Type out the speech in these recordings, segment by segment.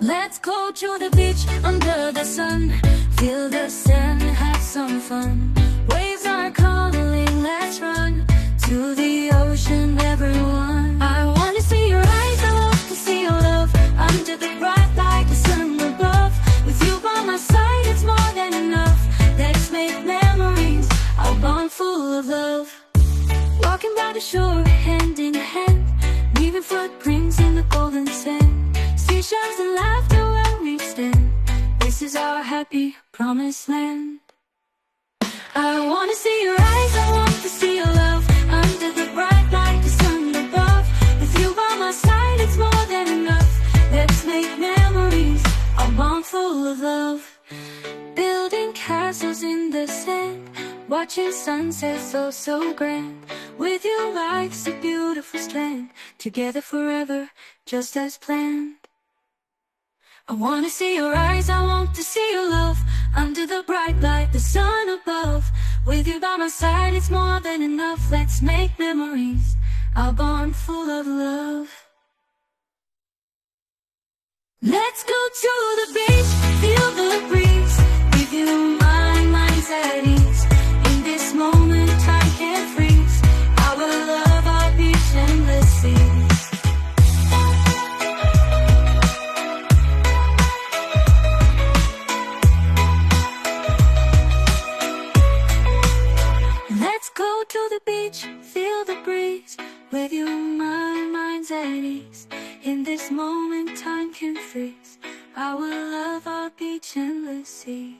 Let's go to the beach under the sun. Feel the sand, have some fun. Waves are calling, let's run to the ocean, everyone. I wanna see your eyes, I want to see your love. Under the bright light, the sun above. With you by my side, it's more than enough. Let's make memories, a bond full of love. Walking by the shore, hand in hand, leaving footprints in the golden sand. Seashells and laughter where we stand. This is our happy promised land. I wanna see your eyes, I want to see your love. Under the bright light, the sun above. With you by my side, it's more than enough. Let's make memories, a bond full of love. Building castles in the sand, watching sunsets oh so grand. With you life's a beautiful strand, together forever, just as planned. I wanna see your eyes, I want to see your love. Under the bright light, the sun above. With you by my side, it's more than enough. Let's make memories, a bond full of love. Let's go to the beach, feel the breeze. With you, my mind's at ease. In this moment, time can't freeze. I will love our beach and the seas. Let's go to the beach, feel the breeze. With you, my mind's at ease. In this moment, time can freeze. I will love our beach and the seas.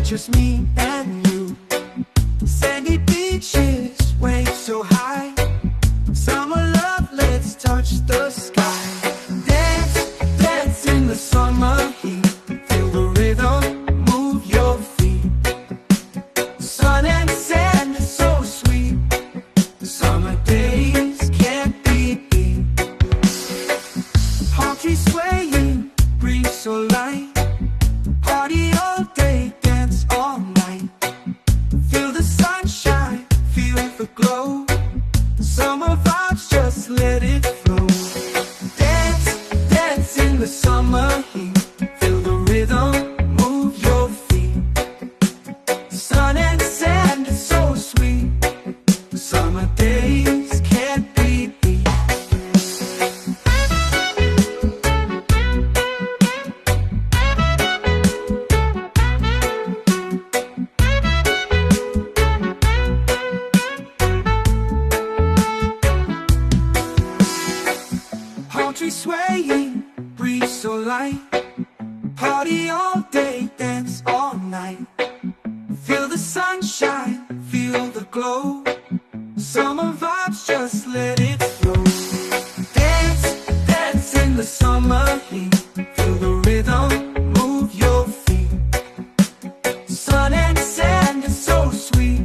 Just me and you. Sandy beaches, waves so high. Summer love, let's touch the sky. Dance, dance in the summer heat. Feel the rhythm, move your feet. Sun and sand is so sweet. The summer days can't be beat. Palm trees swaying, breeze so light. Party all day, dance all night. Feel the sunshine, feel the glow. Summer vibes, just let it flow. Dance, dance in the summer heat. Feel the rhythm, move your feet. Sun and sand is so sweet. Summer days can't be beat. Tree swaying, breeze so light. Party all day, dance all night. Feel the sunshine, feel the glow. Summer vibes, just let it flow. Dance, dance in the summer heat. Feel the rhythm, move your feet. Sun and sand is so sweet.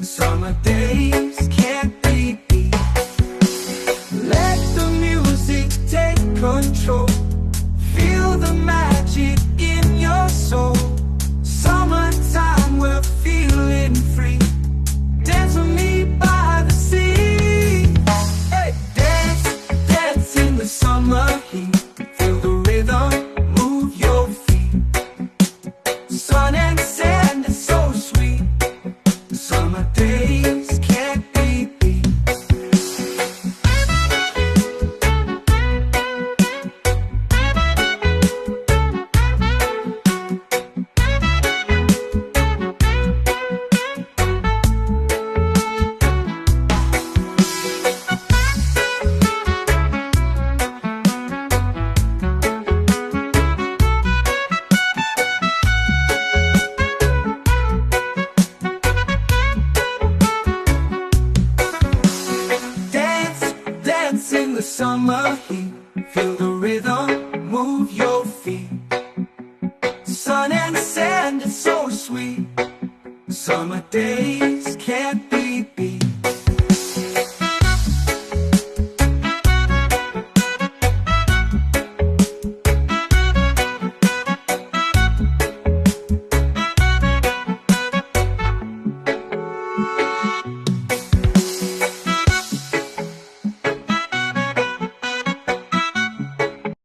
Summer days can't be beat. Let the music take control. Feel the magic in your soul. Summertime, we're feeling free. Dance with me by the sea. Hey, dance, dance in the summer heat. Feel the rhythm, move your feet. Sun and sand is so sweet. Summer days can't be beat. the summer heat. Feel the rhythm, move your feet. Sun and sand, it's sweet. Summer days